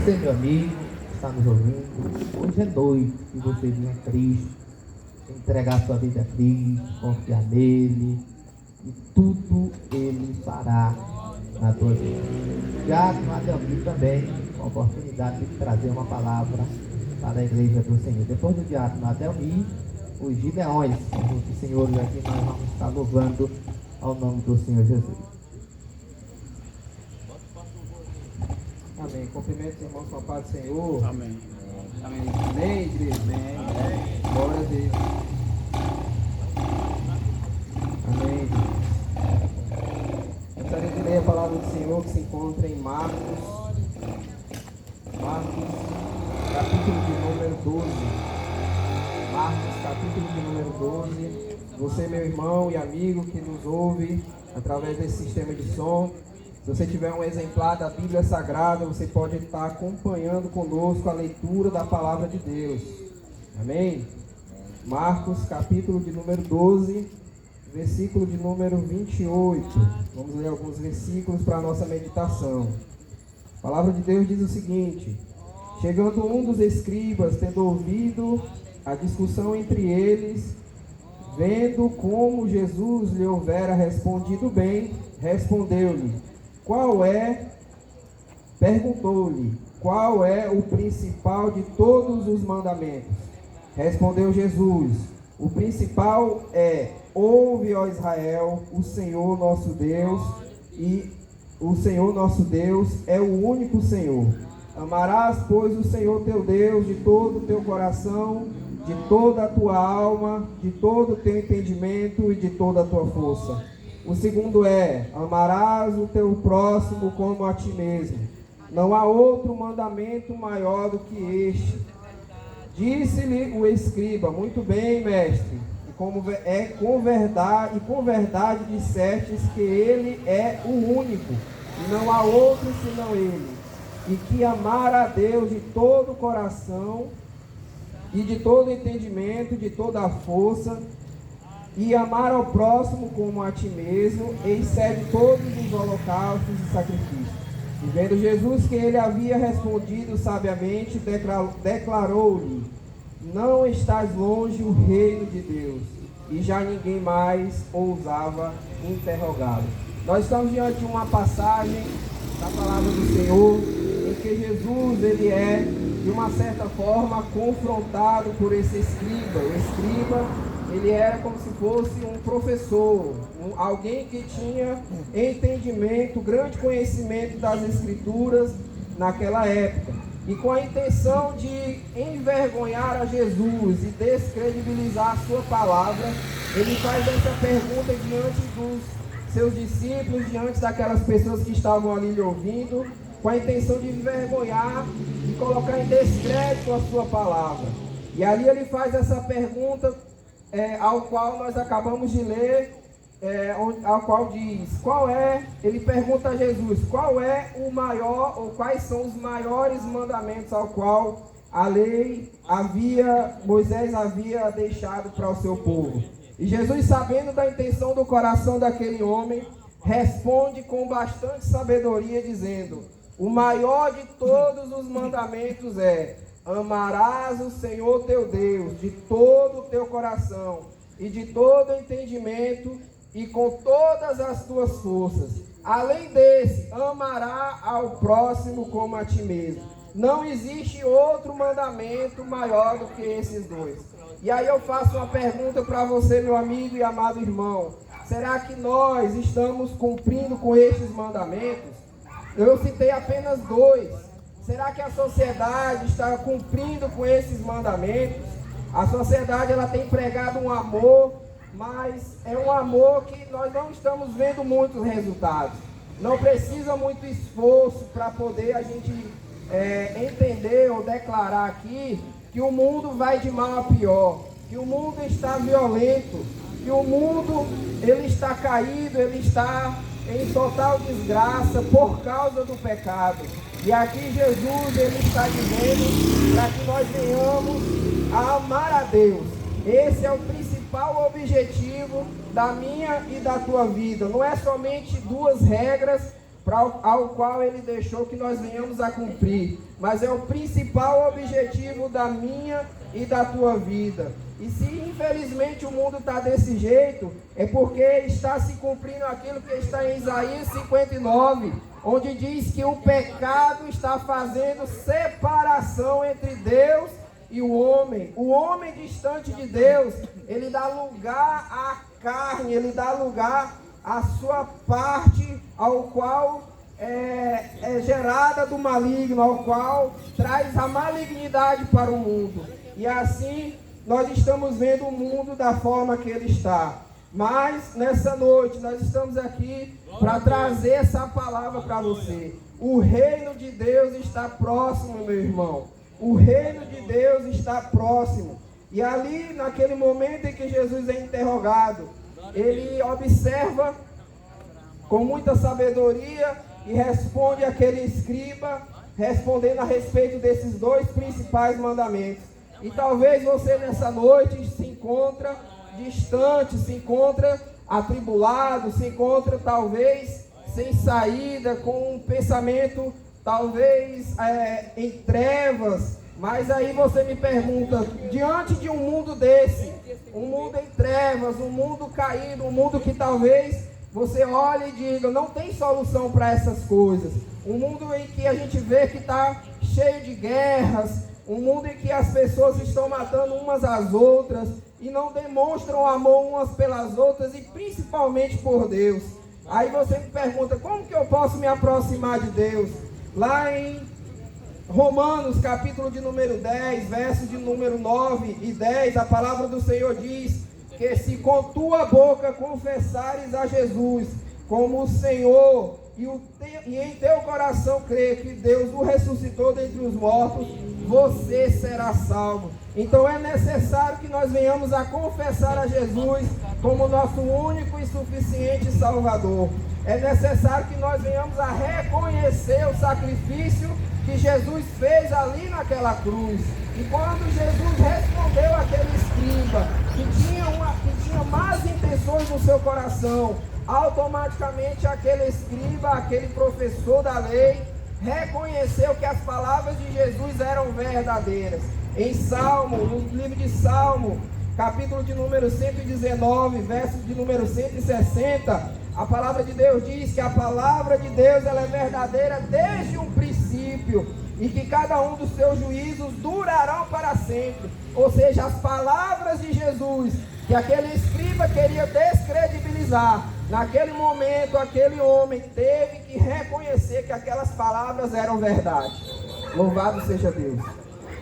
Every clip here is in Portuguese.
Você, meu amigo, que está nos ouvindo, hoje é noite que você vem a Cristo, entregar sua vida a Cristo, confiar nele, e tudo ele fará na tua vida. Diácono Adelmir também, com a oportunidade de trazer uma palavra para a igreja do Senhor. Depois do Diácono Adelmir, os Gideões, os senhores aqui, nós vamos estar louvando ao nome do Senhor Jesus. Amém. Cumprimento os irmãos com a paz do Senhor. Amém. Amém. Amém, igreja. Amém. Glória a Deus. Amém. Gostaria de ler a palavra do Senhor que se encontra em Marcos, capítulo de número 12. Marcos, capítulo de número 12. Você, meu irmão e amigo que nos ouve através desse sistema de som, se você tiver um exemplar da Bíblia Sagrada, você pode estar acompanhando conosco a leitura da palavra de Deus. Amém? Marcos, capítulo de número 12, versículo de número 28. Vamos ler alguns versículos para a nossa meditação. A palavra de Deus diz o seguinte: chegando um dos escribas, tendo ouvido a discussão entre eles, vendo como Jesus lhe houvera respondido bem, respondeu-lhe, perguntou-lhe, qual é o principal de todos os mandamentos? Respondeu Jesus, o principal é: ouve, ó Israel, o Senhor nosso Deus, e o Senhor nosso Deus é o único Senhor. Amarás, pois, o Senhor teu Deus de todo o teu coração, de toda a tua alma, de todo o teu entendimento e de toda a tua força. O segundo é: amarás o teu próximo como a ti mesmo. Não há outro mandamento maior do que este. Disse-lhe o escriba: muito bem, mestre, com verdade dissestes que ele é o único, e não há outro senão ele, e que amar a Deus de todo o coração, e de todo entendimento, de toda a força, e amar ao próximo como a ti mesmo, excede todos os holocaustos e sacrifícios. E vendo Jesus que ele havia respondido sabiamente, declarou-lhe: não estás longe o reino de Deus. E já ninguém mais ousava interrogá-lo. Nós estamos diante de uma passagem da palavra do Senhor, em que Jesus, ele é, de uma certa forma, confrontado por esse escriba. O escriba, ele era como se fosse um professor, alguém que tinha entendimento, grande conhecimento das Escrituras naquela época. E com a intenção de envergonhar a Jesus e descredibilizar a sua palavra, ele faz essa pergunta diante dos seus discípulos, diante daquelas pessoas que estavam ali lhe ouvindo, com a intenção de envergonhar e colocar em descrédito a sua palavra. E ali ele faz essa pergunta, ao qual nós acabamos de ler, ao qual diz, ele pergunta a Jesus, qual é o maior, ou quais são os maiores mandamentos ao qual a lei Moisés havia deixado para o seu povo. E Jesus, sabendo da intenção do coração daquele homem, responde com bastante sabedoria, dizendo: o maior de todos os mandamentos é: amarás o Senhor teu Deus de todo o teu coração e de todo o entendimento e com todas as tuas forças. Além desse, amará ao próximo como a ti mesmo. Não existe outro mandamento maior do que esses dois. E aí eu faço uma pergunta para você, meu amigo e amado irmão: será que nós estamos cumprindo com estes mandamentos? Eu citei apenas dois. Será que a sociedade está cumprindo com esses mandamentos? A sociedade, ela tem pregado um amor, mas é um amor que nós não estamos vendo muitos resultados. Não precisa muito esforço para poder a gente entender ou declarar aqui que o mundo vai de mal a pior, que o mundo está violento, que o mundo ele está caído, ele está em total desgraça por causa do pecado. E aqui Jesus, ele está dizendo para que nós venhamos a amar a Deus. Esse é o principal objetivo da minha e da tua vida. Não é somente duas regras, ao qual Ele deixou que nós venhamos a cumprir. Mas é o principal objetivo da minha e da tua vida. E se infelizmente o mundo está desse jeito, é porque está se cumprindo aquilo que está em Isaías 59, onde diz que o pecado está fazendo separação entre Deus e o homem. O homem distante de Deus, ele dá lugar à carne, ele dá lugar à sua parte, ao qual é gerada do maligno, ao qual traz a malignidade para o mundo. E assim nós estamos vendo o mundo da forma que ele está. Mas nessa noite nós estamos aqui para trazer essa palavra para você. O reino de Deus está próximo, meu irmão. O reino de Deus está próximo. E ali, naquele momento em que Jesus é interrogado, ele observa com muita sabedoria e responde àquele escriba, respondendo a respeito desses dois principais mandamentos. E talvez você nessa noite se encontra distante, se encontra atribulado, se encontra talvez sem saída, com um pensamento talvez em trevas. Mas aí você me pergunta, diante de um mundo desse, um mundo em trevas, um mundo caído, um mundo que talvez você olhe e diga, não tem solução para essas coisas. Um mundo em que a gente vê que está cheio de guerras, um mundo em que as pessoas estão matando umas às outras e não demonstram amor umas pelas outras e principalmente por Deus. Aí você me pergunta, como que eu posso me aproximar de Deus? Lá em Romanos, capítulo de número 10, versos de número 9 e 10, a palavra do Senhor diz que se com tua boca confessares a Jesus como o Senhor e em teu coração crer que Deus o ressuscitou dentre os mortos, você será salvo. Então é necessário que nós venhamos a confessar a Jesus como nosso único e suficiente Salvador. É necessário que nós venhamos a reconhecer o sacrifício que Jesus fez ali naquela cruz. E quando Jesus respondeu àquele escriba que tinha más intenções no seu coração, automaticamente aquele escriba, aquele professor da lei, reconheceu que as palavras de Jesus eram verdadeiras. Em Salmo, no livro de Salmo, capítulo de número 119, verso de número 160, a palavra de Deus diz que a palavra de Deus ela é verdadeira desde o princípio e que cada um dos seus juízos durarão para sempre. Ou seja, as palavras de Jesus que aquele escriba queria descredibilizar, naquele momento aquele homem teve que reconhecer que aquelas palavras eram verdade. Louvado seja Deus.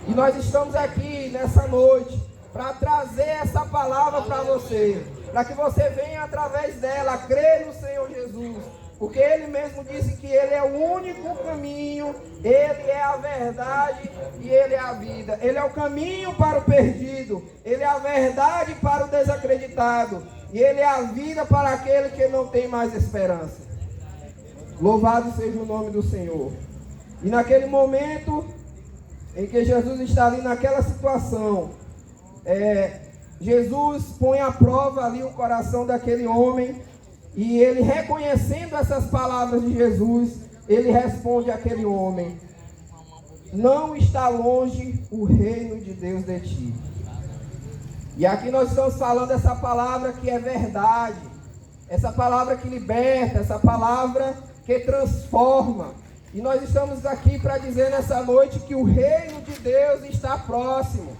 E nós estamos aqui nessa noite para trazer essa palavra para você, para que você venha através dela crer no Senhor Jesus, porque Ele mesmo disse que Ele é o único caminho, Ele é a verdade e Ele é a vida. Ele é o caminho para o perdido, Ele é a verdade para o desacreditado e Ele é a vida para aquele que não tem mais esperança. Louvado seja o nome do Senhor. E naquele momento em que Jesus está ali naquela situação, Jesus põe à prova ali o coração daquele homem e ele, reconhecendo essas palavras de Jesus, ele responde àquele homem: não está longe o reino de Deus de ti. E aqui nós estamos falando essa palavra que é verdade, essa palavra que liberta, essa palavra que transforma. E nós estamos aqui para dizer nessa noite que o reino de Deus está próximo.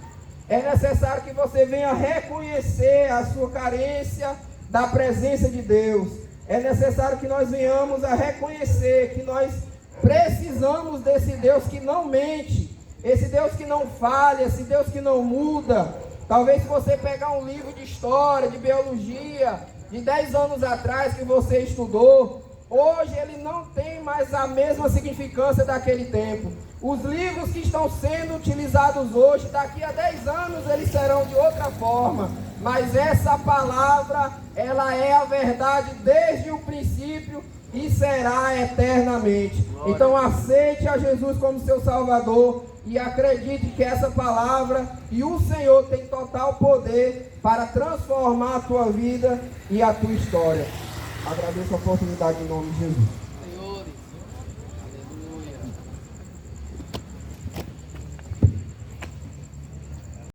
É necessário que você venha reconhecer a sua carência da presença de Deus. É necessário que nós venhamos a reconhecer que nós precisamos desse Deus que não mente, esse Deus que não falha, esse Deus que não muda. Talvez se você pegar um livro de história, de biologia, de 10 anos atrás que você estudou, hoje ele não tem mais a mesma significância daquele tempo. Os livros que estão sendo utilizados hoje, daqui a 10 anos eles serão de outra forma. Mas essa palavra, ela é a verdade desde o princípio e será eternamente. Então aceite a Jesus como seu Salvador e acredite que essa palavra e o Senhor tem total poder para transformar a tua vida e a tua história. Agradeço a oportunidade em nome de Jesus.